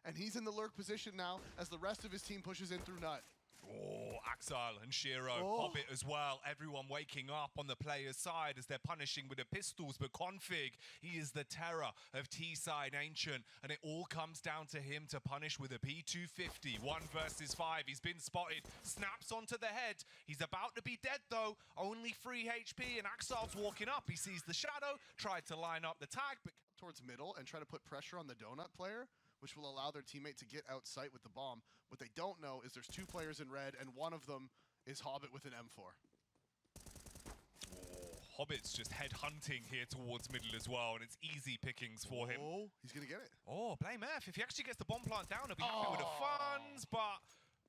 and he's in the lurk position now as the rest of his team pushes in through nut. Oh, Axel and Shiro, Hobbit as well. Everyone waking up on the player's side as they're punishing with the pistols. But Config, he is the terror of T-side Ancient. And it all comes down to him to punish with a P250. 1 versus 5. He's been spotted. Snaps onto the head. He's about to be dead, though. Only 3 HP. And Axel's walking up. He sees the shadow. Tried to line up the tag, but towards middle and try to put pressure on the donut player, which will allow their teammate to get out sight with the bomb. What they don't know is there's 2 players in red, and one of them is Hobbit with an M4. Oh, Hobbit's just head hunting here towards middle as well, and it's easy pickings for him. Oh, he's going to get it. Oh, blame F. If he actually gets the bomb plant down, he'll be happy with the funds, but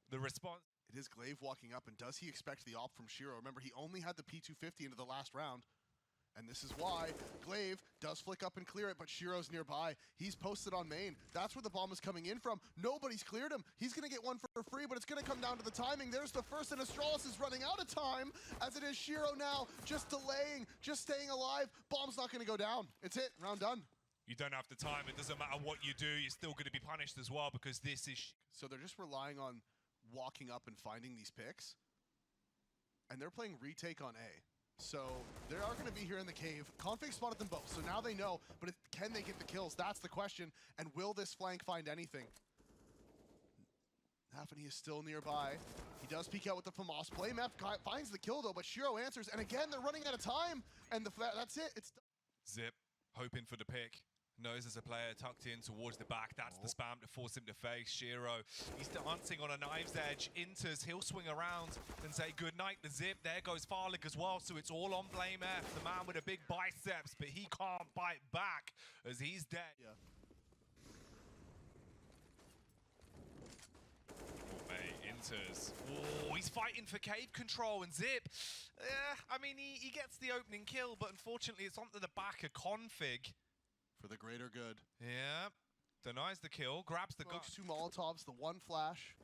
the response... It is Glaive walking up, and does he expect the op from Shiro? Remember, he only had the P250 into the last round. And this is why Glaive does flick up and clear it, but Shiro's nearby. He's posted on main. That's where the bomb is coming in from. Nobody's cleared him. He's going to get one for free, but it's going to come down to the timing. There's the first, and Astralis is running out of time, as it is Shiro now, just delaying, just staying alive. Bomb's not going to go down. It's it. Round done. You don't have the time. It doesn't matter what you do. You're still going to be punished as well, because this is... So they're just relying on walking up and finding these picks, and they're playing retake on A. So they are going to be here in the cave. Config spotted them both, so now they know, but can they get the kills? That's the question. And will this flank find anything? Nafany is still nearby. He does peek out with the FAMAS. Blame F finds the kill though, but Shiro answers. And again, they're running out of time. And that's it. It's done. Zip, hoping for the pick. Knows there's a player tucked in towards the back. That's the spam to force him to face. Shiro, he's dancing on a knife's edge. Enters, he'll swing around and say goodnight to Zip. There goes Farlick as well, so it's all on Blame F, the man with the big biceps, but he can't bite back as he's dead. Yeah. Enters. Oh, he's fighting for cave control, and Zip, I mean, he gets the opening kill, but unfortunately it's onto the back of Config. For the greater good. Yeah. Denies the kill, grabs the gun. 2 Molotovs, the 1 flash.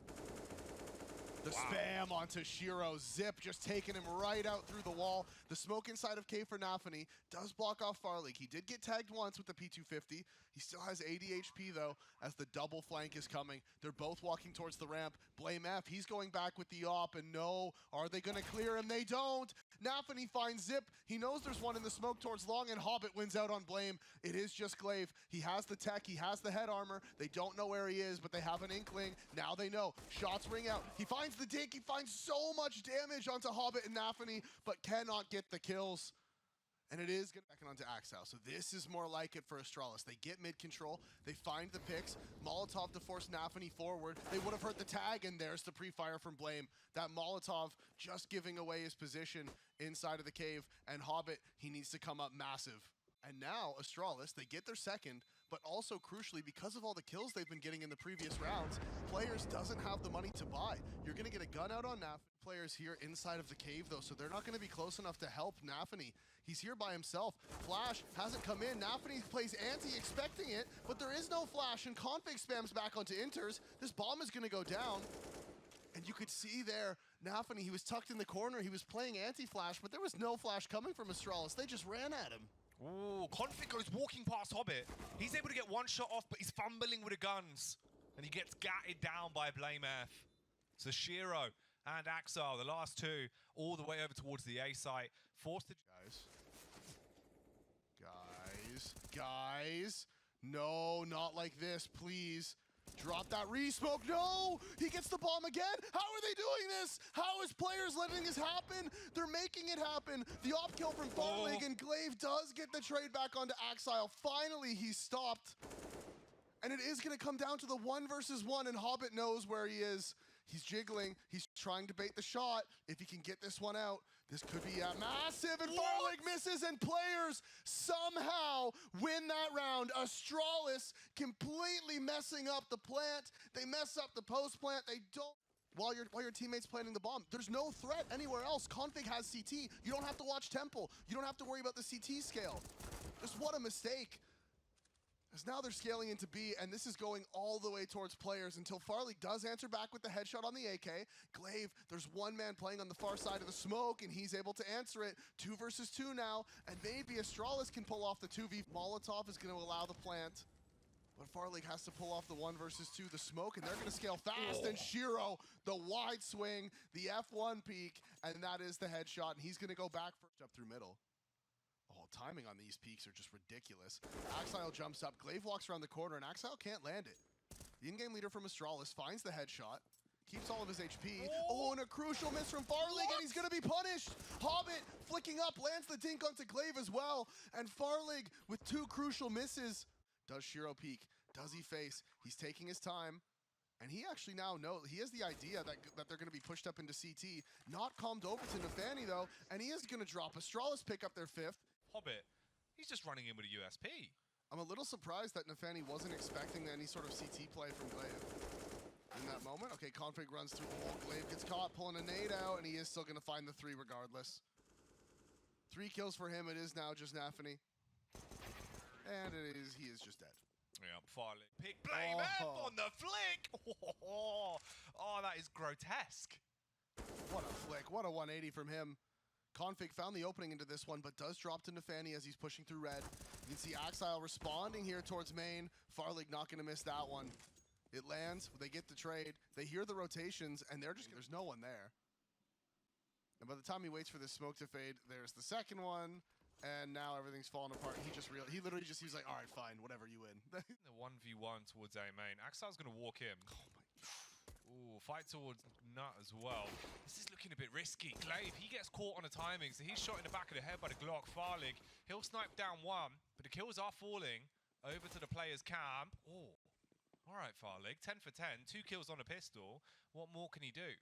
The spam onto Shiro. Zip just taking him right out through the wall. The smoke inside of K for Nafany does block off Farleague. He did get tagged once with the P250. He still has 80 HP though, as the double flank is coming. They're both walking towards the ramp. Blame F, he's going back with the op, and no, are they going to clear him? They don't. Nafany finds Zip. He knows there's one in the smoke towards long, and Hobbit wins out on Blame. It is just Glaive. He has the tech, he has the head armor. They don't know where he is, but they have an inkling. Now they know. Shots ring out. He finds the dink. He finds so much damage onto Hobbit and Nafany, but cannot get the kills. And it is getting back onto Axel. So this is more like it for Astralis. They get mid control, they find the picks, Molotov to force Nafany forward. They would have hurt the tag, and there's the pre-fire from Blame. That Molotov just giving away his position inside of the cave, and Hobbit, he needs to come up massive. And now, Astralis, they get their second, but also crucially, because of all the kills they've been getting in the previous rounds, players doesn't have the money to buy. You're going to get a gun out on Nafany. Players here inside of the cave, though, so they're not going to be close enough to help Nafany. He's here by himself. Flash hasn't come in. Nafany plays anti, expecting it, but there is no flash, and Config spams back onto Inters. This bomb is going to go down. And you could see there, Nafany, he was tucked in the corner. He was playing anti-flash, but there was no flash coming from Astralis. They just ran at him. Ooh, Config goes walking past Hobbit. He's able to get one shot off, but he's fumbling with the guns. And he gets gatted down by Blame F. So Shiro and Axel, the last 2, all the way over towards the A site. Forced to... Guys. No, not like this, please. Drop that re-smoke. No! He gets the bomb again. How are they doing this? How is players letting this happen? They're making it happen. The op kill from Farleague, and Glaive does get the trade back onto Axile. Finally, he's stopped. And it is going to come down to the 1 versus 1, and Hobbit knows where he is. He's jiggling. He's trying to bait the shot. If he can get this one out, this could be massive, and Farleague misses, and players somehow win that round. Astralis completely messing up the plant. They mess up the post-plant. They don't... While your teammate's planting the bomb, there's no threat anywhere else. Config has CT. You don't have to watch Temple. You don't have to worry about the CT scale. Just what a mistake. As now they're scaling into B, and this is going all the way towards players until Farleague does answer back with the headshot on the AK. Glaive, there's one man playing on the far side of the smoke, and he's able to answer it. 2 versus 2 now, and maybe Astralis can pull off the 2v. Molotov is going to allow the plant. But Farlig has to pull off the 1 versus 2, the smoke, and they're going to scale fast. And Shiro, the wide swing, the F1 peak, and that is the headshot. And he's going to go back first up through middle. Oh, timing on these peaks are just ridiculous. Axile jumps up, Glaive walks around the corner, and Axile can't land it. The in-game leader from Astralis finds the headshot, keeps all of his HP. Oh, and a crucial miss from Farlig, and he's going to be punished. Hobbit flicking up, lands the dink onto Glaive as well. And Farlig with 2 crucial misses. Does Shiro peek? Does he face? He's taking his time. And he actually now knows, he has the idea that they're going to be pushed up into CT. Not calmed over to Nafani, though, and he is going to drop. Astralis pick up their 5th. Hobbit, he's just running in with a USP. I'm a little surprised that Nafani wasn't expecting any sort of CT play from Glaive in that moment. Okay, Config runs through the wall. Glaive gets caught pulling a nade out, and he is still going to find the 3 regardless. 3 kills for him. It is now just Nafani. And he is just dead. Yeah, Farlig. Pick Blame F on the flick! Oh, that is grotesque. What a flick. What a 180 from him. Config found the opening into this one, but does drop to Nafani as he's pushing through red. You can see Axile responding here towards main. Farlig not going to miss that one. It lands. They get the trade. They hear the rotations, and they're just there's no one there. And by the time he waits for this smoke to fade, there's the second one. And now everything's falling apart. He literally just, he's like, all right, fine, whatever, you win. The 1v1 towards A main. Axile's going to walk in. Oh my God. Ooh, fight towards Nut as well. This is looking a bit risky. Glaive, he gets caught on a timing, so he's shot in the back of the head by the Glock. Farlig, he'll snipe down 1, but the kills are falling over to the player's camp. Oh, all right, Farlig, 10 for 10, 2 kills on a pistol. What more can he do?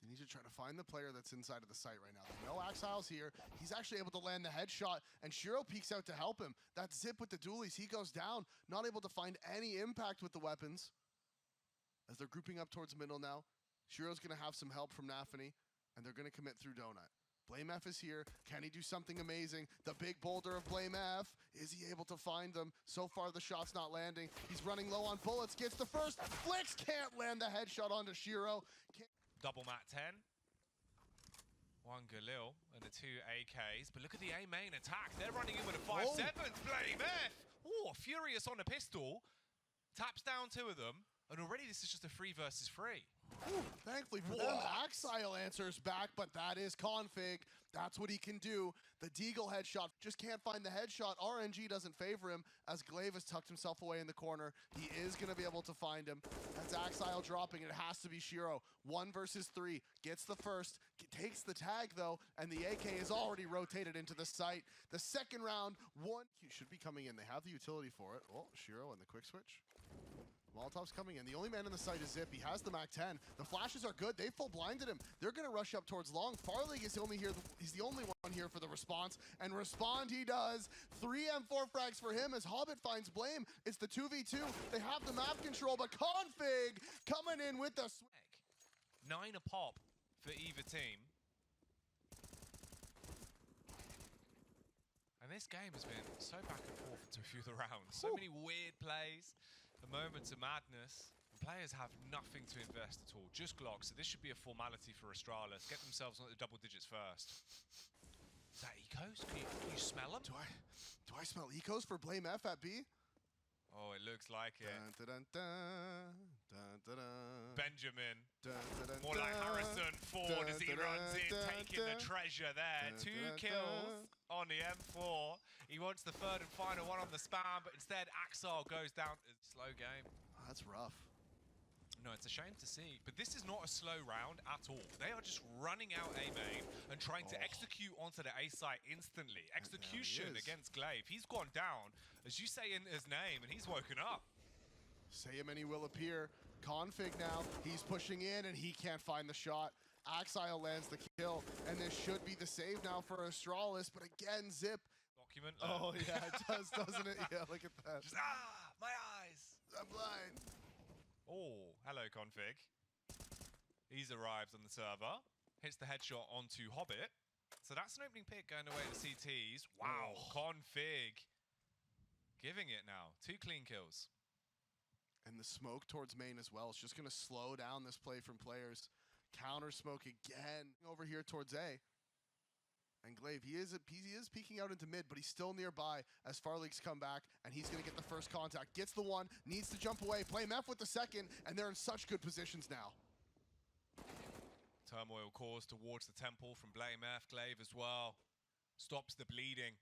You need to try to find the player that's inside of the site right now. No Axile's here. He's actually able to land the headshot, and Shiro peeks out to help him. That Zip with the dualies, he goes down, not able to find any impact with the weapons. As they're grouping up towards middle now, Shiro's going to have some help from Nafani, and they're going to commit through Donut. Blame F is here. Can he do something amazing? The big boulder of Blame F. Is he able to find them? So far, the shot's not landing. He's running low on bullets. Gets the first. Flicks can't land the headshot onto Shiro. Double mat 10. 1 Galil and the 2 AKs. But look at the A main attack. They're running in with a 5-7. Blame F. Oh, Furious on a pistol. Taps down 2 of them. And already this is just a 3 versus 3. Ooh, thankfully for them, Axile answers back, but that is Config. That's what he can do. The Deagle headshot just can't find the headshot. RNG doesn't favor him as Glaive has tucked himself away in the corner. He is going to be able to find him. That's Axile dropping. It has to be Shiro. 1 versus 3. Gets the first. Takes the tag, though, and the AK is already rotated into the site. The second round, 1 should be coming in. They have the utility for it. Oh, Shiro and the quick switch. Molotov's coming in. The only man in the site is Zip. He has the MAC-10. The flashes are good. They full blinded him. They're going to rush up towards long. Farlig is only here. He's the only one here for the response. And respond he does. 3 M4 frags for him as Hobbit finds Blame. It's the 2v2. They have the map control, but Config coming in with the swag. 9 a pop for either team. And this game has been so back and forth to a few of the rounds. So many weird plays. The moments of madness. The players have nothing to invest at all, just Glock, so this should be a formality for Astralis. Get themselves on the double digits first. Is that ecos? Can you smell them? Do I smell ecos for Blame F at B? Oh, it looks like it. Dun, dun, dun, dun, dun, dun. Benjamin. Dun, dun, dun, More like dun, Harrison Ford as he dun, runs in, dun, taking the dun, treasure there. dun, 2 dun, kills on the M4. He wants the 3rd and final one on the spam, but instead Axile goes down. Slow game. Oh, that's rough. No, it's a shame to see, but this is not a slow round at all. They are just running out A main and trying to execute onto the A site instantly. Execution against Glaive. He's gone down, as you say in his name, and he's woken up. Say him and he will appear. Config now, he's pushing in and he can't find the shot. Axile lands the kill, and this should be the save now for Astralis, but again, Zip. Document. Oh yeah, it does, doesn't it? Yeah, look at that. Just, my eyes. I'm blind. Oh, hello, Config. He's arrived on the server. Hits the headshot onto Hobbit. So that's an opening pick going away to CTs. Wow, Config. Giving it now. 2 clean kills. And the smoke towards main as well. It's just going to slow down this play from players. Counter smoke again. Over here towards A. And Glaive, he is peeking out into mid, but he's still nearby as Farleague's come back, and he's going to get the first contact. Gets the one, needs to jump away, play F with the second, and they're in such good positions now. Turmoil caused towards the temple from Blame F. Glaive as well. Stops the bleeding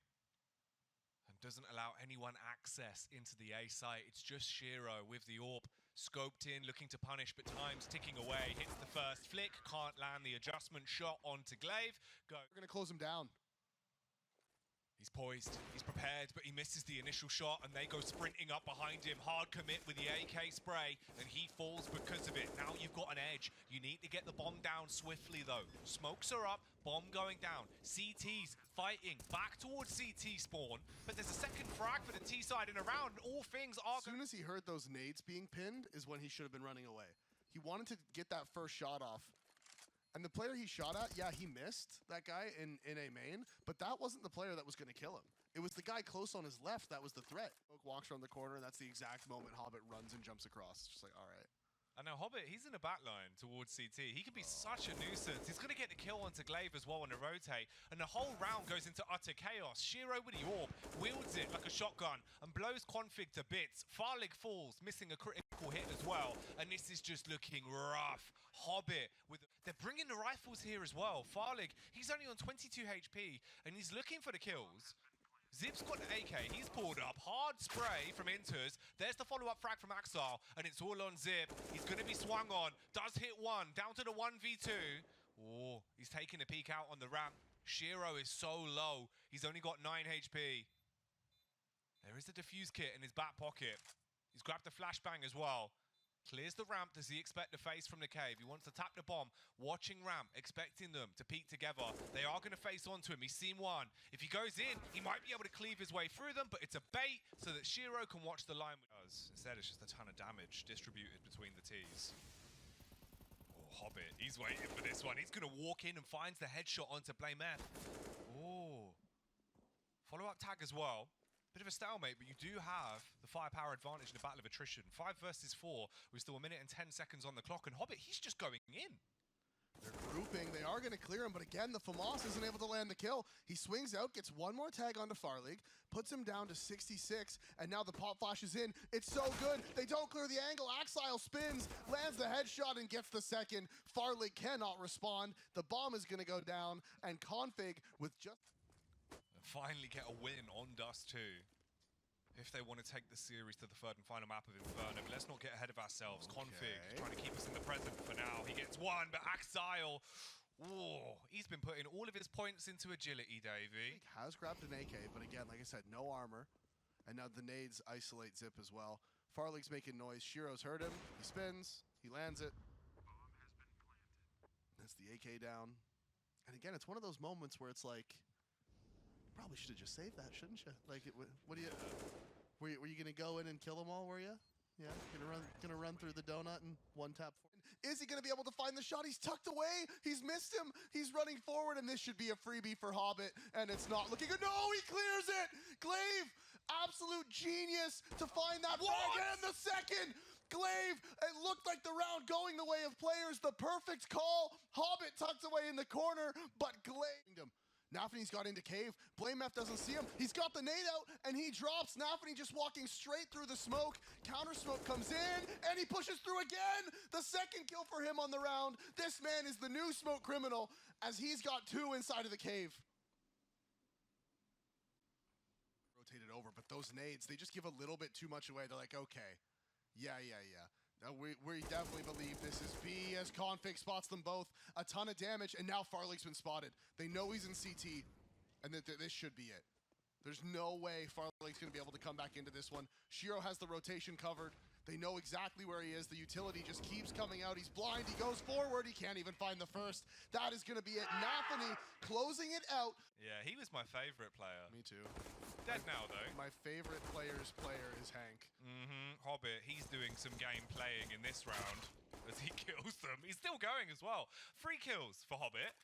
and doesn't allow anyone access into the A site. It's just Shiro with the AWP. Scoped in, looking to punish, but time's ticking away. Hits the first flick, can't land the adjustment shot onto Glaive. We're going to close him down. He's poised, he's prepared, but he misses the initial shot, and they go sprinting up behind him. Hard commit with the AK spray, and he falls because of it. Now you've got an edge. You need to get the bomb down swiftly, though. Smokes are up, bomb going down. CT's fighting back towards CT spawn, but there's a second frag for the T side and around. All things are... As soon as he heard those nades being pinned is when he should have been running away. He wanted to get that first shot off. And the player he shot at, yeah, he missed that guy in A main, but that wasn't the player that was going to kill him. It was the guy close on his left that was the threat. Smoke walks around the corner, and that's the exact moment Hobbit runs and jumps across. It's just like, all right. I know Hobbit, he's in the back line towards CT. He can be such a nuisance. He's going to get the kill onto Glaive as well on the rotate. And the whole round goes into utter chaos. Shiro with the AWP wields it like a shotgun and blows Config to bits. Farleague falls, missing a critical hit as well. And this is just looking rough. Hobbit, they're bringing the rifles here as well. Farleague, he's only on 22 HP and he's looking for the kills. Zip's got an AK, he's pulled up, hard spray from Inters, there's the follow-up frag from Axel, and it's all on Zip. He's going to be swung on, does hit one, down to the 1v2. Oh, he's taking a peek out on the ramp. Shiro is so low, he's only got 9 HP. There is a defuse kit in his back pocket. He's grabbed the flashbang as well. Clears the ramp. Does he expect the face from the cave? He wants to tap the bomb. Watching ramp, expecting them to peek together. They are going to face onto him. He's seen one. If he goes in, he might be able to cleave his way through them, but it's a bait so that Shiro can watch the line. Instead, it's just a ton of damage distributed between the Ts. Oh, Hobbit, he's waiting for this one. He's going to walk in and finds the headshot onto Blame F. Oh. Follow-up tag as well. Bit of a stalemate, but you do have the firepower advantage in the battle of attrition. 5 versus 4, with still 1 minute and 10 seconds on the clock, and Hobbit, he's just going in. They're grouping, they are going to clear him, but again, the FAMAS isn't able to land the kill. He swings out, gets one more tag onto Farleague, puts him down to 66, and now the pop flash is in. It's so good, they don't clear the angle. Axile spins, lands the headshot, and gets the second. Farleague cannot respond. The bomb is going to go down, and Config with just... Finally get a win on Dust 2 if they want to take the series to the third and final map of Inferno. But let's not get ahead of ourselves. Okay. Config trying to keep us in the present for now. He gets one, but Axile, he's been putting all of his points into agility, Davey. Has grabbed an AK, but again, like I said, no armor. And now the nades isolate Zip as well. Farleague's making noise. Shiro's heard him. He spins. He lands it. That's the AK down. And again, it's one of those moments where it's like, probably should have just saved that, shouldn't you? Like, what do you? Were you gonna go in and kill them all? Were you? Yeah, gonna run through the donut and one tap. Is he gonna be able to find the shot? He's tucked away. He's missed him. He's running forward, and this should be a freebie for Hobbit. And it's not looking good. No, he clears it. Glaive, absolute genius to find that frag and the second. Glaive, it looked like the round going the way of players. The perfect call. Hobbit tucked away in the corner, but Glaive. Nafany's got into cave. Blame F doesn't see him. He's got the nade out, and he drops. Nafany just walking straight through the smoke. Counter smoke comes in, and he pushes through again. The second kill for him on the round. This man is the new smoke criminal, as he's got 2 inside of the cave. Rotated over, but those nades, they just give a little bit too much away. They're like, okay, yeah. Now we definitely believe this is B, as Config spots them both. A ton of damage, and now Farleague's been spotted. They know he's in CT, and that this should be it. There's no way Farleague's going to be able to come back into this one. Shiro has the rotation covered. They know exactly where he is. The utility just keeps coming out. He's blind. He goes forward. He can't even find the first. That is going to be it. Nafany closing it out. Yeah, he was my favorite player. Me too. Dead now, though. My favorite player's player is Hank. Hobbit, he's doing some game playing in this round as he kills them. He's still going as well. 3 kills for Hobbit.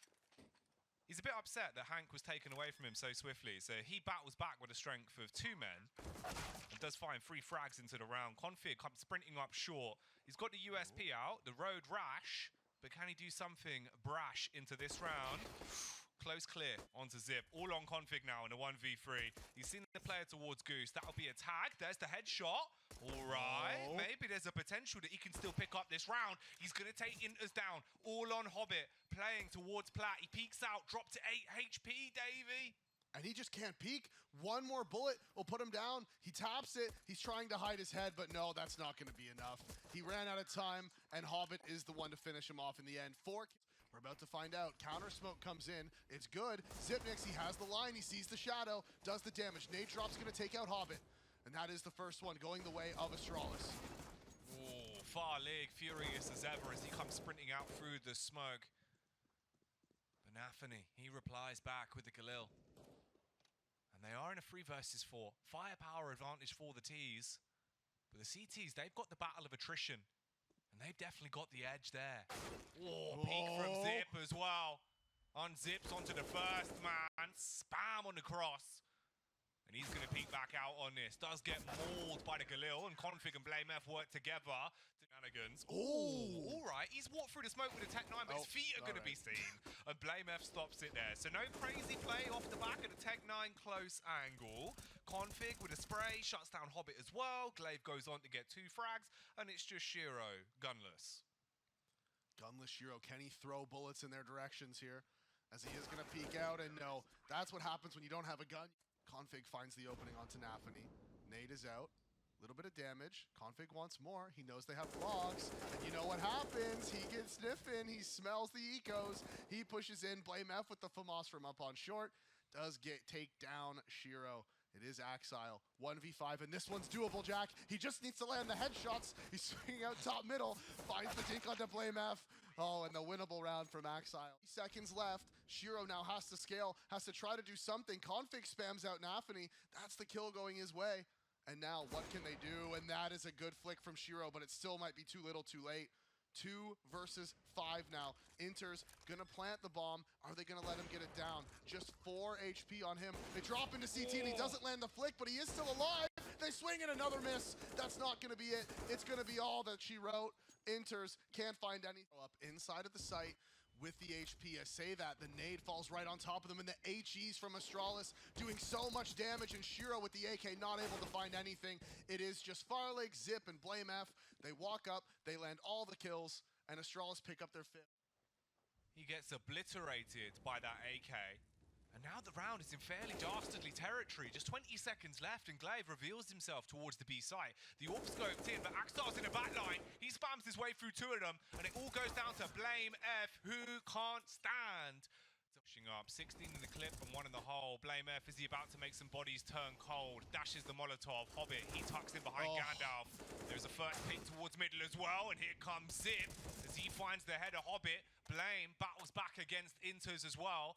He's a bit upset that Hank was taken away from him so swiftly, so he battles back with a strength of 2 men and does find 3 frags into the round. Config comes sprinting up short. He's got the USP out, the road rash, but can he do something brash into this round? close clear onto Zip. All on config now in a 1v3. He's seen the player towards Goose. That'll be a tag. There's the headshot. All right. Oh. Maybe there's a potential that he can still pick up this round. He's going to take Inters down. All on Hobbit. Playing towards Plat. He peeks out. Drop to 8 HP, Davey. And he just can't peek. One more bullet will put him down. He taps it. He's trying to hide his head, but no, that's not going to be enough. He ran out of time, and Hobbit is the one to finish him off in the end. We're about to find out. Counter smoke comes in. It's good. Zipnix, he has the line. He sees the shadow, does the damage. Nade drop's going to take out Hobbit. And that is the first one going the way of Astralis. Oh, Far League furious as ever as he comes sprinting out through the smoke. But Nafany, he replies back with the Galil. And they are in a 3 versus 4. Firepower advantage for the Ts. But the CTs, they've got the battle of attrition. And they've definitely got the edge there. Oh, peek from Zip as well. Unzips onto the first man. Spam on the cross. And he's going to peek back out on this. Does get mauled by the Galil. And Config and Blame F work together. Shenanigans. Oh, all right. He's walked through the smoke with a Tech 9, but his feet are going to be seen. And Blame F stops it there. So no crazy play off the back of the Tech 9 close angle. Config with a spray. Shuts down Hobbit as well. Glaive goes on to get 2 frags. And it's just Shiro, gunless. Gunless Shiro. Can he throw bullets in their directions here? As he is going to peek out. And no, that's what happens when you don't have a gun. Config finds the opening onto Nafany. Nade is out. Little bit of damage. Config wants more. He knows they have logs. And you know what happens? He gets sniffing. He smells the ecos. He pushes in. Blame F with the FAMAS from up on short. Does take down Shiro. It is Axile. 1v5, and this one's doable, Jack. He just needs to land the headshots. He's swinging out top middle. Finds the dink onto Blame F. Oh, and the winnable round from Axile. Seconds left. Shiro now has to scale, has to try to do something. Config spams out Nafany. That's the kill going his way. And now, what can they do? And that is a good flick from Shiro, but it still might be too little, too late. 2 versus 5 now. Inter's gonna plant the bomb. Are they gonna let him get it down? Just 4 HP on him. They drop into CT and he doesn't land the flick, but he is still alive. They swing in another miss. That's not gonna be it. It's gonna be all that she wrote. Inter's can't find any. Up inside of the site with the HP. I say that, the nade falls right on top of them, and the HEs from Astralis doing so much damage, and Shiro with the AK not able to find anything. It is just Farlig, Zip, and Blame F. They walk up, they land all the kills, and Astralis pick up their 5th. He gets obliterated by that AK. And now the round is in fairly dastardly territory. Just 20 seconds left, and Glaive reveals himself towards the B site. The AWP scoped in, but Axtar's in the back line. He spams his way through 2 of them, and it all goes down to Blame F, who can't stand. Pushing up, 16 in the clip and 1 in the hole. Blame F, is he about to make some bodies turn cold? Dashes the Molotov. Hobbit, he tucks in behind Gandalf. There's a first pick towards middle as well, and here comes Zip as he finds the head of Hobbit. Blame battles back against Inters as well.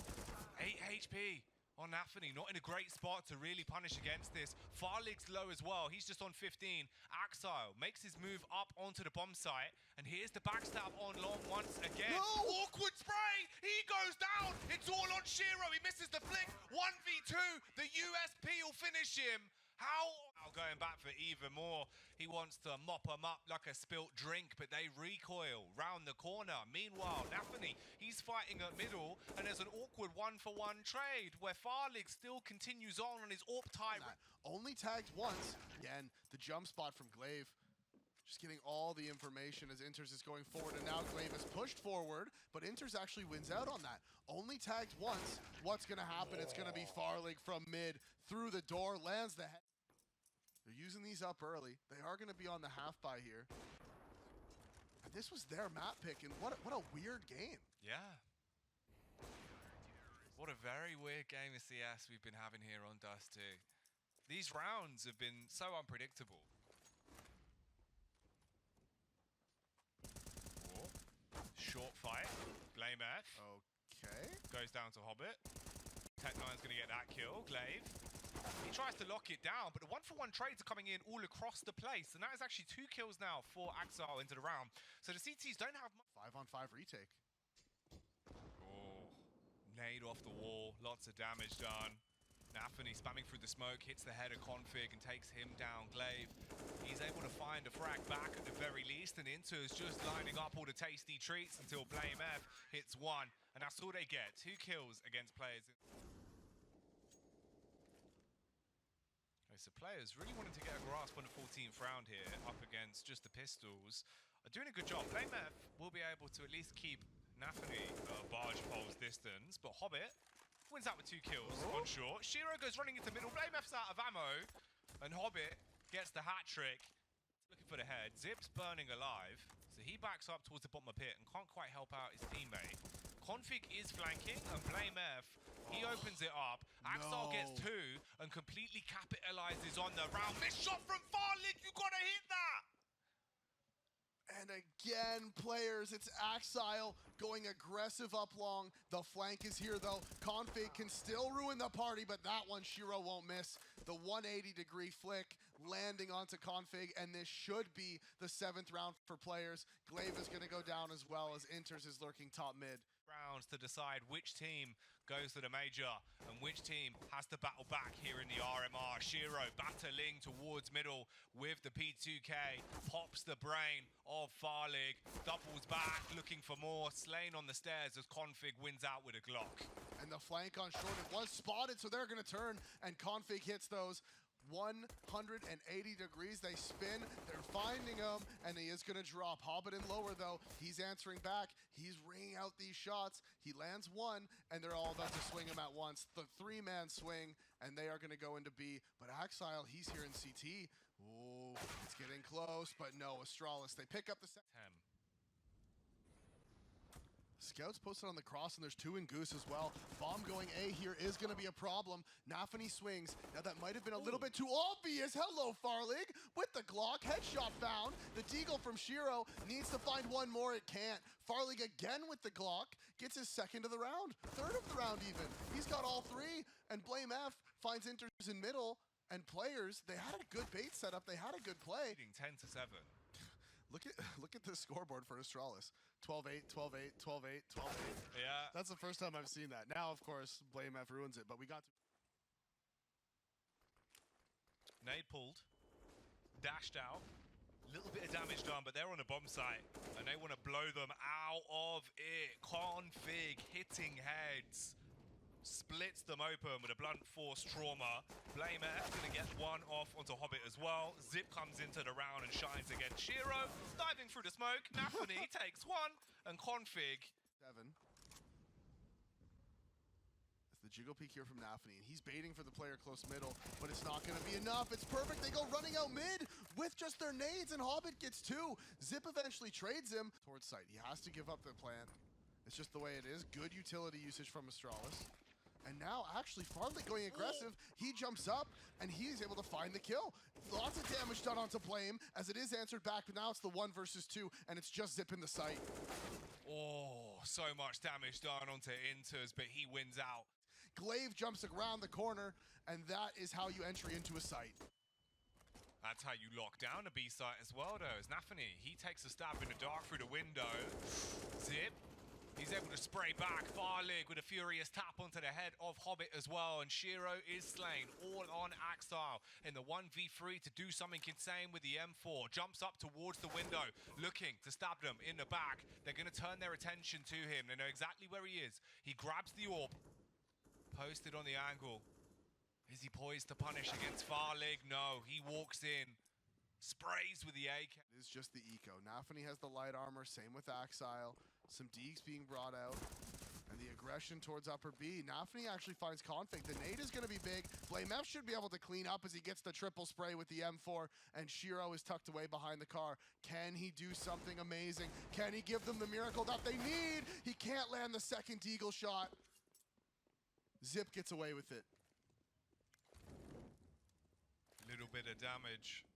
8 HP on Nafany, not in a great spot to really punish against this. Farlig's low as well, he's just on 15. Axile makes his move up onto the bomb site, and here's the backstab on long once again. No! Awkward spray! He goes down! It's all on Shiro, he misses the flick. 1v2, the USP will finish him. How? Now going back for even more. He wants to mop them up like a spilt drink, but they recoil round the corner. Meanwhile, Nafany, he's fighting at middle, and there's an awkward 1-for-1 trade where Farlig still continues on his AWP tie. Only tagged once. Again, the jump spot from Glaive. Just getting all the information as Inters is going forward, and now Glaive is pushed forward, but Inters actually wins out on that. Only tagged once. What's going to happen? It's going to be Farlig from mid, through the door, lands the head. They're using these up early. They are going to be on the half buy here. And this was their map pick, and what a weird game. Yeah. What a very weird game of CS we've been having here on Dust 2. These rounds have been so unpredictable. Short fight. Blame F. Okay. Goes down to Hobbit. Tech 9's going to get that kill. Glaive. He tries to lock it down, but the 1-for-1 trades are coming in all across the place, and that is actually 2 kills now for Axile into the round. So the CTs don't have much. 5-on-5 retake. Oh, nade off the wall, lots of damage done. navi spamming through the smoke, hits the head of config and takes him down. Glaive, he's able to find a frag back at the very least, and Inter's just lining up all the tasty treats until Blame F hits one, and that's all they get. 2 kills against players. So players really wanting to get a grasp on the 14th round here, up against just the pistols, are doing a good job. Blame F will be able to at least keep navi barge pole's distance, but Hobbit wins out with 2 kills on short. Shiro goes running into middle, Blame F's out of ammo, and Hobbit gets the hat trick. Looking for the head, Zip's burning alive, so he backs up towards the bottom of pit and can't quite help out his teammate. Config is flanking, and Blame F, he opens it up. Axel gets 2 and completely capitalizes on the round. Missed shot from Farlig, you gotta hit that! And again, players, it's Axile going aggressive up long. The flank is here, though. Config can still ruin the party, but that one Shiro won't miss. The 180-degree flick landing onto Config, and this should be the 7th round for players. Glaive is going to go down as well as Inters is lurking top mid. Rounds to decide which team goes to the major and which team has to battle back here in the RMR. Shiro battling towards middle with the P2K, pops the brain of Farlig, doubles back, looking for more, slain on the stairs as Config wins out with a Glock. And the flank on short, it was spotted, so they're going to turn, and Config hits those. 180 degrees, they spin, they're finding him, and he is going to drop. Hobbit in lower, though, he's answering back, he's ringing out these shots, he lands one, and they're all about to swing him at once. The 3-man swing, and they are going to go into B, but Axile, he's here in CT. Oh, it's getting close, but no, Astralis, they pick up the 10. Scouts posted on the cross, and there's 2 in Goose as well. Bomb going A here is going to be a problem. navi swings. Now that might have been a little bit too obvious. Hello, Farlig, with the Glock. Headshot found. The deagle from Shiro needs to find one more. It can't. Farlig again with the Glock. Gets his 2nd of the round. 3rd of the round even. He's got all 3. And Blame F finds Inters in middle. And players, they had a good bait setup. They had a good play. 10-7. Look at the scoreboard for Astralis. 12-8, 12-8, 12-8, 12-8. Yeah. That's the first time I've seen that. Now, of course, Blame F ruins it, but we got to... Nade pulled. Dashed out. Little bit of damage done, but they're on the bomb site, and they want to blow them out of it. Config hitting heads. Splits them open with a blunt force trauma. Blame F gonna get one off onto Hobbit as well. Zip comes into the round and shines against Shiro. Diving through the smoke. navi takes 1, and Config 7. It's the jiggle peek here from navi, and he's baiting for the player close middle, but it's not gonna be enough. It's perfect. They go running out mid with just their nades, and Hobbit gets 2. Zip eventually trades him towards site. He has to give up the plant. It's just the way it is. Good utility usage from Astralis. And now, actually, Farlig going aggressive. He jumps up, and he's able to find the kill. Lots of damage done onto Blame, as it is answered back, but now it's the 1 versus 2, and it's just Zip in the sight. Oh, so much damage done onto Inters, but he wins out. Glaive jumps around the corner, and that is how you enter into a site. That's how you lock down a B site as well, though. As navi, he takes a stab in the dark through the window. Zip. He's able to spray back. Farlig with a furious tap onto the head of Hobbit as well. And Shiro is slain, all on Axile in the 1v3 to do something insane with the M4. Jumps up towards the window, looking to stab them in the back. They're going to turn their attention to him. They know exactly where he is. He grabs the orb, posted on the angle. Is he poised to punish against Farlig? No, he walks in. Sprays with the AK. It is just the eco. navi has the light armor, same with Axile. Some deeks being brought out, and the aggression towards upper B. navi actually finds Config. The nade is going to be big. Blame F should be able to clean up as he gets the triple spray with the M4, and Shiro is tucked away behind the car. Can he do something amazing? Can he give them the miracle that they need? He can't land the 2nd deagle shot. Zip gets away with it. Little bit of damage,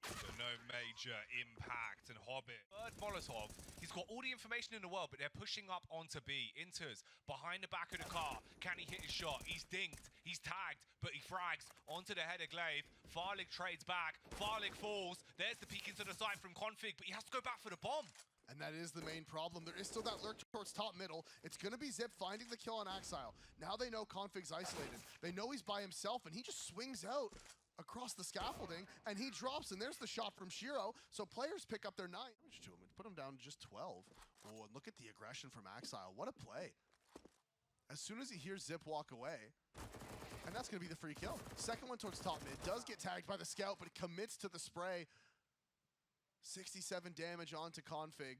but no major impact. And Hobbit, 3rd Molotov, he's got all the information in the world, but they're pushing up onto B. Inters behind the back of the car. Can he hit his shot? He's dinged, he's tagged, but he frags onto the head of Glaive. Farlig trades back, Farlig falls. There's the peek into the side from Config, but he has to go back for the bomb. And that is the main problem. There is still that lurk towards top middle. It's going to be Zip finding the kill on Axile. Now they know Config's isolated. They know he's by himself, and he just swings out across the scaffolding, and he drops, and there's the shot from Shiro. So players pick up their 9 damage to him and put him down to just 12. Oh, and look at the aggression from Axile. What a play. As soon as he hears Zip walk away, and that's going to be the free kill. Second one towards top mid. Does get tagged by the scout, but commits to the spray. 67 damage onto Config,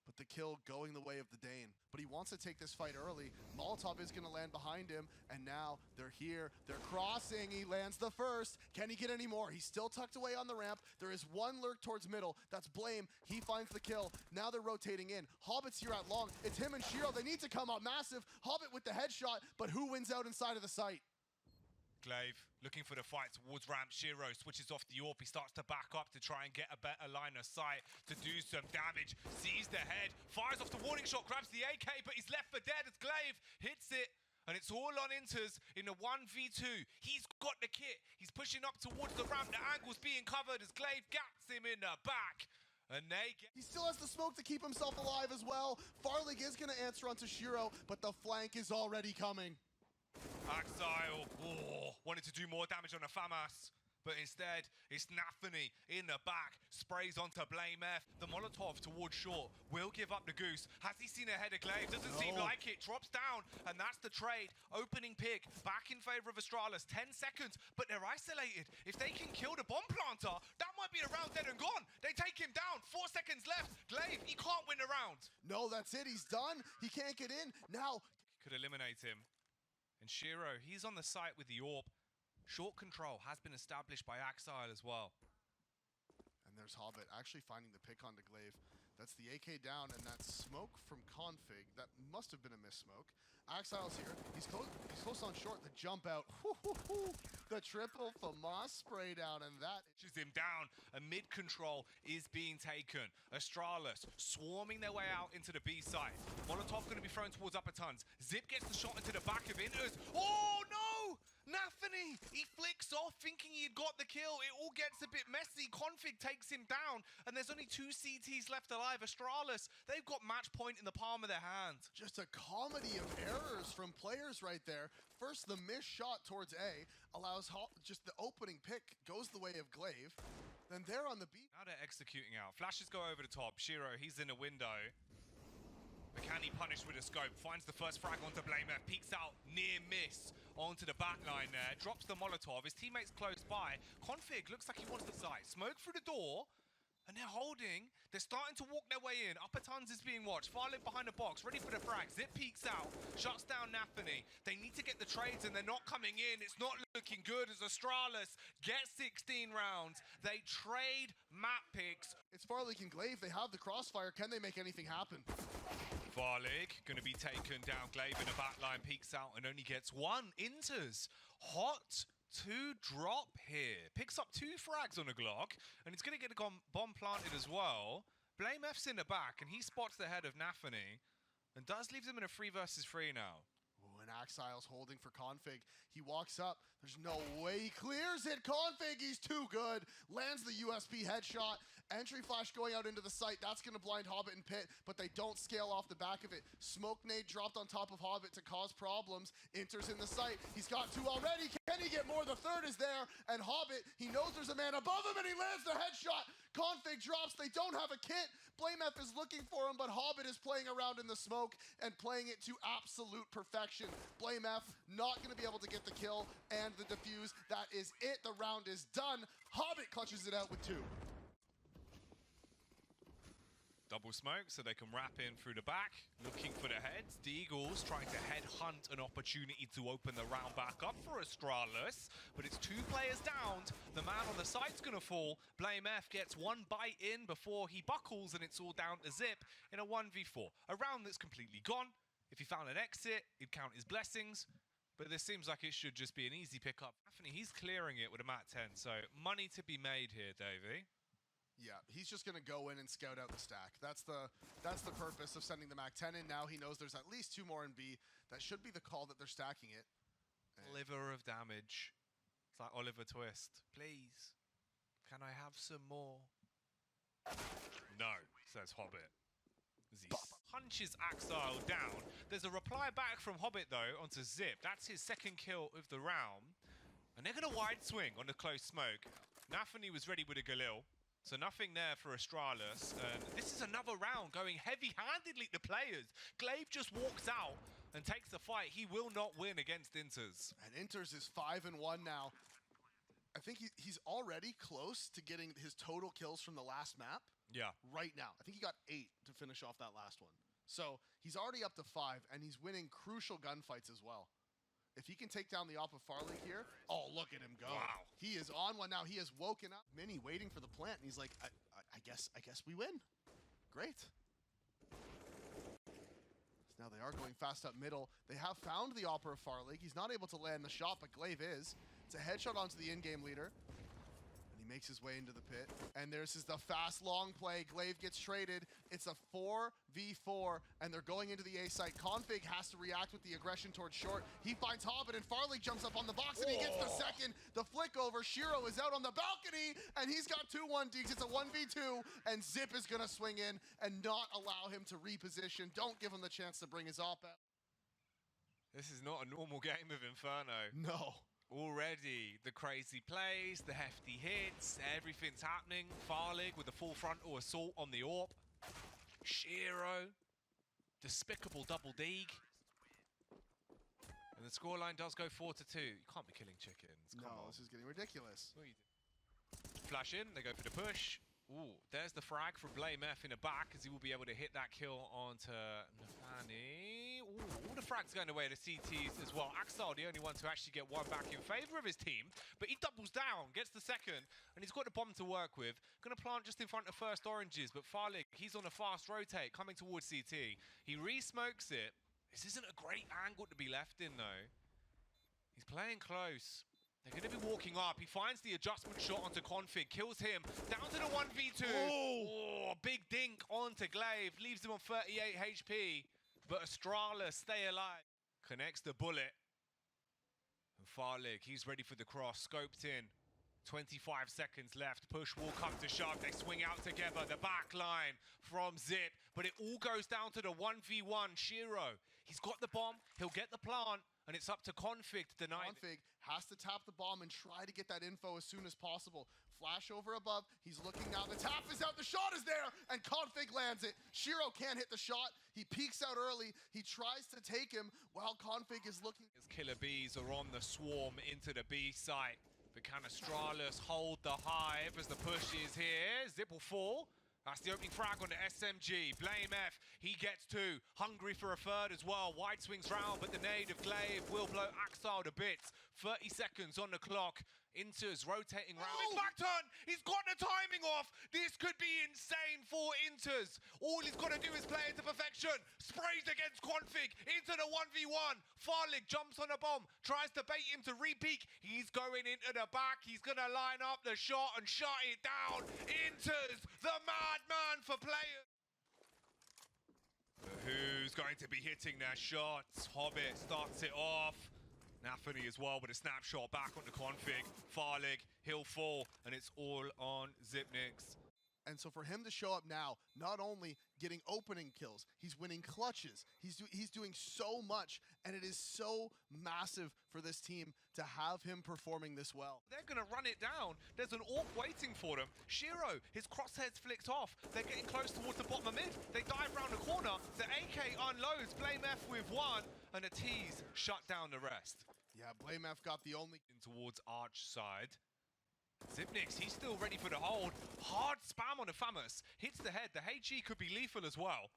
but the kill going the way of the Dane. But he wants to take this fight early. Molotov is going to land behind him, and now they're here. They're crossing. He lands the first. Can he get any more? He's still tucked away on the ramp. There is one lurk towards middle. That's Blame. He finds the kill. Now they're rotating in. Hobbit's here at long. It's him and Shiro. They need to come up massive. Hobbit with the headshot, but who wins out inside of the site? Glaive looking for the fight towards ramp. Shiro switches off the AWP. He starts to back up to try and get a better line of sight to do some damage. Sees the head, fires off the warning shot, grabs the AK, but he's left for dead as Glaive hits it. And it's all on Inters in a 1v2. He's got the kit. He's pushing up towards the ramp. The angle's being covered as Glaive gaps him in the back. And he still has the smoke to keep himself alive as well. Farlig is going to answer onto Shiro, but the flank is already coming. Axile wanted to do more damage on the FAMAS, but instead it's Nafany in the back, sprays onto Blame F. The Molotov towards short will give up the goose. Has he seen a head of Glaive? Doesn't seem like it. Drops down, and that's the trade. Opening pick back in favor of Astralis. 10 seconds, but they're isolated. If they can kill the bomb planter, that might be a round dead and gone. They take him down. 4 seconds left. Glaive, he can't win the round. No, that's it. He's done. He can't get in. Now could eliminate him. And Shiro, he's on the site with the AWP. Short control has been established by Axile as well. And there's Hobbit actually finding the pick onto Glaive. That's the AK down, and that smoke from Config. That must have been a miss smoke. Axile's here. He's close on short. The jump out. The triple FAMAS spray down, and that pushes him down. A mid control is being taken. Astralis swarming their way out into the B side. Molotov going to be thrown towards upper tons. Zip gets the shot into the back of Inters. Oh no! Nafany! He flicks off thinking he had got the kill. It all gets a bit messy. Config takes him down, and there's only 2 CTs left alive. Astralis, they've got match point in the palm of their hand. Just a comedy of errors from players right there. First, the missed shot towards A allows just the opening pick goes the way of Glaive. Then they're on the beat. Now they're executing out. Flashes go over the top. Shiro, he's in a window. But can he punish with a scope? Finds the first frag onto Blame F. Peeks out, near miss onto the back line there. Drops the Molotov. His teammate's close by. Config looks like he wants the site. Smoke through the door. And they're holding. They're starting to walk their way in. Upper Tons is being watched. Farlig behind the box, ready for the frag. Zip peeks out, shuts down Nafany. They need to get the trades, and they're not coming in. It's not looking good as Astralis get 16 rounds. They trade map picks. It's Farlig and Glaive. They have the crossfire. Can they make anything happen? Farlig going to be taken down. Glaive in the back line, peeks out and only gets 1. Inters. Hot to drop here. Picks up 2 frags on a Glock, and it's going to get a bomb planted as well. Blame F's in the back, and he spots the head of Nafany, and does leave them in a 3 versus 3 now. Ooh, and Axile's holding for Config. He walks up. There's no way he clears it. Config, he's too good. Lands the USP headshot. Entry flash going out into the site. That's going to blind Hobbit and Pit, but they don't scale off the back of it. Smoke nade dropped on top of Hobbit to cause problems. Enters in the site. He's got 2 already. Can he get more? The third is there. And Hobbit, he knows there's a man above him, and he lands the headshot. Config drops. They don't have a kit. Blame F is looking for him, but Hobbit is playing around in the smoke and playing it to absolute perfection. Blame F not going to be able to get the kill and the defuse. That is it. The round is done. Hobbit clutches it out with 2. Double smoke so they can wrap in through the back, looking for the heads. The Eagles trying to headhunt an opportunity to open the round back up for Astralis, but it's 2 players down. The man on the site's gonna fall. Blame F gets 1 bite in before he buckles, and it's all down to Zip in a 1v4. A round that's completely gone. If he found an exit, he'd count his blessings, but this seems like it should just be an easy pickup. Anthony, he's clearing it with a mat 10, so money to be made here, Davey. Yeah, he's just going to go in and scout out the stack. That's the purpose of sending the Mac 10 in. Now he knows there's at least 2 more in B. That should be the call that they're stacking it. Liver of damage. It's like Oliver Twist. Please, can I have some more? No, says Hobbit. Punches Axile down. There's a reply back from Hobbit though onto Zip. That's his second kill of the round. And they're going to wide swing on the close smoke. Nafany was ready with a Galil. So nothing there for Astralis. And this is another round going heavy-handedly to players. Glaive just walks out and takes the fight. He will not win against Inters. And Inters is 5-1 now. I think he's already close to getting his total kills from the last map. Yeah. Right now. I think he got 8 to finish off that last one. So he's already up to 5, and he's winning crucial gunfights as well. If he can take down the op of Farley here, oh, look at him go. Wow. He is on one now. He has woken up. Mini waiting for the plant, and he's like, I guess we win. Great. So now they are going fast up middle. They have found the op of Farley. He's not able to land the shot, but Glaive is. It's a headshot onto the in-game leader. And he makes his way into the pit. And there's the fast long play. Glaive gets traded. It's a 4v4, and they're going into the A site. Config has to react with the aggression towards short. He finds Hobbit, and Farley jumps up on the box, and he gets the second. The flick over. Shiro is out on the balcony, and he's got 2-1 deeks. It's a 1v2, and Zip is going to swing in and not allow him to reposition. Don't give him the chance to bring his op out. This is not a normal game of Inferno. No. Already, the crazy plays, the hefty hits, everything's happening. Farlig with the full frontal assault on the AWP. Shiro, despicable double deeg. And the scoreline does go 4-2. You can't be killing chickens. Come on. This is getting ridiculous. What are you doing? Flash in, they go for the push. Ooh, there's the frag from Blame F in the back, as he will be able to hit that kill onto Nafany. Ooh, all the frags going away to CTs as well. Axel, the only one to actually get one back in favor of his team, but he doubles down, gets the second, and he's got the bomb to work with. Gonna plant just in front of first oranges, but Farlig, he's on a fast rotate, coming towards CT. He re-smokes it. This isn't a great angle to be left in, though. He's playing close. They're going to be walking up. He finds the adjustment shot onto Config, kills him, down to the 1v2. Oh, big dink onto Glaive, leaves him on 38 HP. But Astralis stay alive. Connects the bullet. And Farlig, he's ready for the cross, scoped in. 25 seconds left, push will come to shove. They swing out together, the back line from Zip. But it all goes down to the 1v1. Shiro, he's got the bomb, he'll get the plant. And it's up to Config to deny. Config has to tap the bomb and try to get that info as soon as possible. Flash over above. He's looking now. The tap is out. The shot is there. And Config lands it. Shiro can't hit the shot. He peeks out early. He tries to take him while Config is looking. His killer bees are on the swarm into the B site. But can Astralis hold the hive as the push is here? Zip will fall. That's the opening frag on the SMG. Blame F, he gets 2. Hungry for a third as well. Wide swings round, but the nade of Glaive will blow Axile to bits. 30 seconds on the clock. Inters rotating round. His back turn! He's got the timing off! This could be insane for Inters. All he's got to do is play it to perfection. Sprays against Config into the 1v1. Farlig jumps on a bomb, tries to bait him to re-peek. He's going into the back. He's going to line up the shot and shut it down. Inters, the madman for players. But who's going to be hitting their shots? Hobbit starts it off. Nafany as well with a snapshot back onto Config. Farlig, he'll fall, and it's all on Zipnix. And so for him to show up now, not only getting opening kills, he's winning clutches. He's doing so much, and it is so massive for this team to have him performing this well. They're going to run it down. There's an AWP waiting for them. Shiro, his crosshair's flicked off. They're getting close towards the bottom of mid. They dive round the corner. The AK unloads. Blame F with 1, and a tease shut down the rest. Yeah, Blame F got the only... In towards Arch side. Zipnix, he's still ready for the hold. Hard spam on the Famous. Hits the head. The HE could be lethal as well.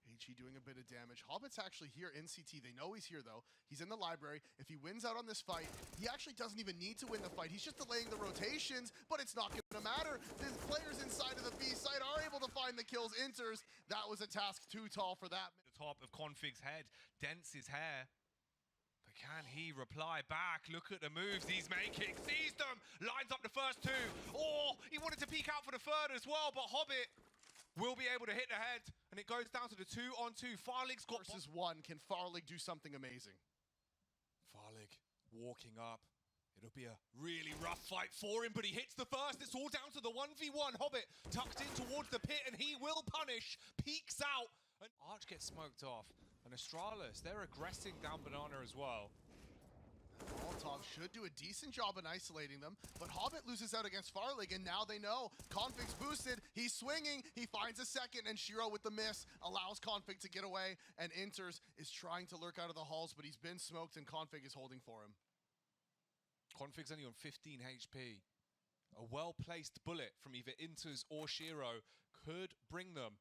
HE doing a bit of damage. Hobbit's actually here in CT. They know he's here, though. He's in the library. If he wins out on this fight, he actually doesn't even need to win the fight. He's just delaying the rotations, but it's not going to matter. The players inside of the B site are able to find the kills. Inters, that was a task too tall for that. The top of Config's head. Dents his hair. Can he reply back? Look at the moves he's making. Sees them. Lines up the first 2. Oh, he wanted to peek out for the third as well, but Hobbit will be able to hit the head. And it goes down to the 2-on-2. Farlig's got... Versus 1. Can Farlig do something amazing? Farlig walking up. It'll be a really rough fight for him, but he hits the first. It's all down to the 1v1. Hobbit tucked in towards the pit, and he will punish. Peeks out. And Arch gets smoked off. And Astralis, they're aggressing down Banana as well. Molotov should do a decent job in isolating them, but Hobbit loses out against Farlig, and now they know. Config's boosted, he's swinging, he finds a second, and Shiro with the miss allows Config to get away, and Inters is trying to lurk out of the halls, but he's been smoked, and Config is holding for him. Config's only on 15 HP. A well-placed bullet from either Inters or Shiro could bring them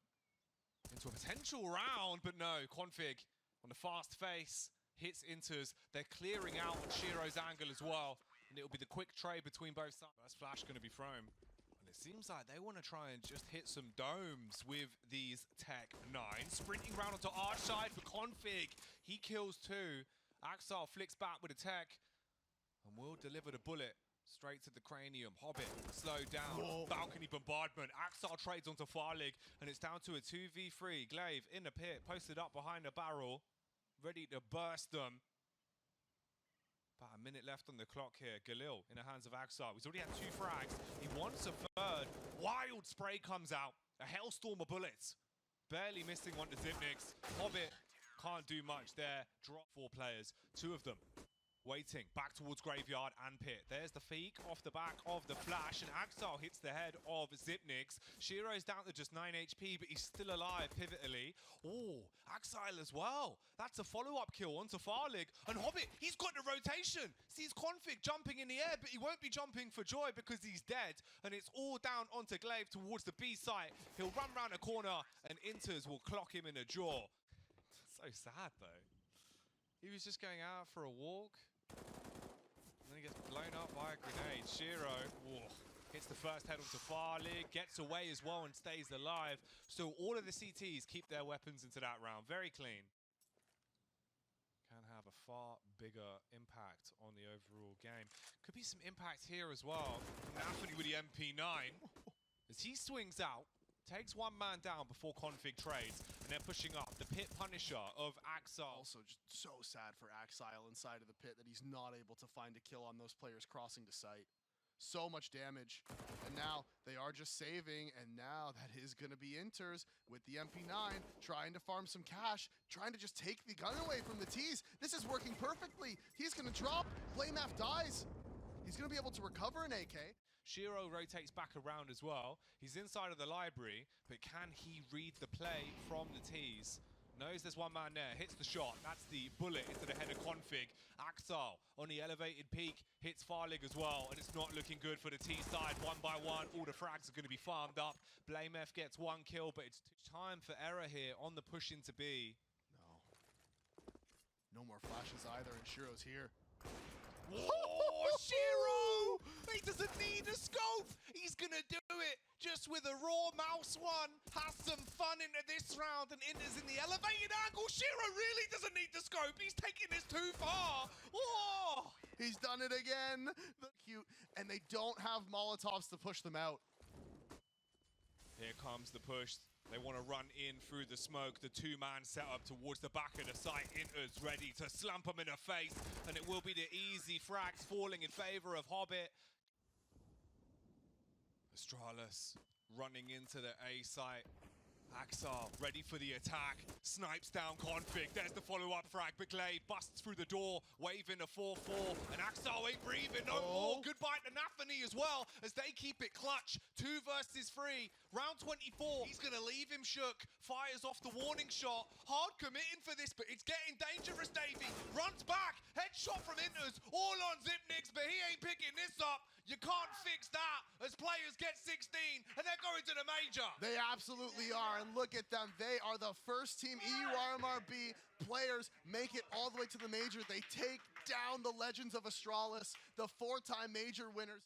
into a potential round, but no, Config on the fast face hits Inters. They're clearing out on Shiro's angle as well, and it'll be the quick trade between both sides. First flash going to be thrown, and it seems like they want to try and just hit some domes with these Tech 9s. Sprinting round onto Arch side for Config. He kills two. Axel flicks back with a Tech, and will deliver the bullet straight to the cranium. Hobbit slowed down. Whoa. Balcony bombardment. Axel trades onto Farlig, and it's down to a 2v3. Glaive in the pit, posted up behind the barrel, ready to burst them. About a minute left on the clock here. Galil in the hands of Axel. He's already had 2 frags. He wants a third. Wild spray comes out. A hailstorm of bullets. Barely missing one to Zipnix. Hobbit can't do much there. Drop 4 players. 2 of them waiting back towards Graveyard and Pit. There's the feek off the back of the flash, and Axel hits the head of Zipnix. Shiro's down to just 9 HP, but he's still alive pivotally. Oh, Axel as well. That's a follow-up kill onto Farlig. And Hobbit, he's got the rotation. Sees Config jumping in the air, but he won't be jumping for joy because he's dead. And it's all down onto Glaive towards the B site. He'll run round a corner, and Inters will clock him in the jaw. So sad, though. He was just going out for a walk, and then he gets blown up by a grenade. Shiro hits the first head onto Farlig, gets away as well and stays alive. So all of the CTs keep their weapons into that round. Very clean. Can have a far bigger impact on the overall game. Could be some impact here as well from Anthony with the MP9. As he swings out, takes one man down before Config trades, and they're pushing up. The pit punisher of Axel. Also just so sad for Axile inside of the pit that he's not able to find a kill on those players crossing to site. So much damage, and now they are just saving, and now that is going to be Inters with the MP9 trying to farm some cash, trying to just take the gun away from the T's. This is working perfectly. He's going to drop. Blamef dies. He's going to be able to recover an AK. Shiro rotates back around as well. He's inside of the library, but can he read the play from the T's? Knows there's one man there, hits the shot. That's the bullet into the head of Config. Axel on the elevated peak, hits Farlig as well, and it's not looking good for the T side. 1 by 1, all the frags are going to be farmed up. Blamef gets 1 kill, but it's time for error here on the push into B. No more flashes either, and Shiro's here. Oh, Shiro! He doesn't need a scope. He's gonna do it just with a raw mouse one. Has some fun into this round, and Inters in the elevated angle. Shiro really doesn't need the scope. He's taking this too far. Oh! He's done it again. Cute, and they don't have Molotovs to push them out. Here comes the push. They want to run in through the smoke. The 2-man setup towards the back of the site. Inters ready to slump him in the face. And it will be the easy frags falling in favor of Hobbit. Astralis running into the A site. Axel ready for the attack. Snipes down Config. There's the follow-up frag. But Glaive busts through the door, waving a 4-4. And Axel ain't breathing no more. Goodbye to Nathany as well, as they keep it clutch. 2 versus 3. Round 24. He's going to leave him shook. Fires off the warning shot. Hard committing for this, but it's getting dangerous, Davey. Runs back. Headshot from Inters. All on Zipnix, but he ain't picking this up. You can't fix that as players get 16 and they're going to the major. They absolutely are, and look at them. They are the first team EURMRB players make it all the way to the major. They take down the legends of Astralis, the 4-time major winners.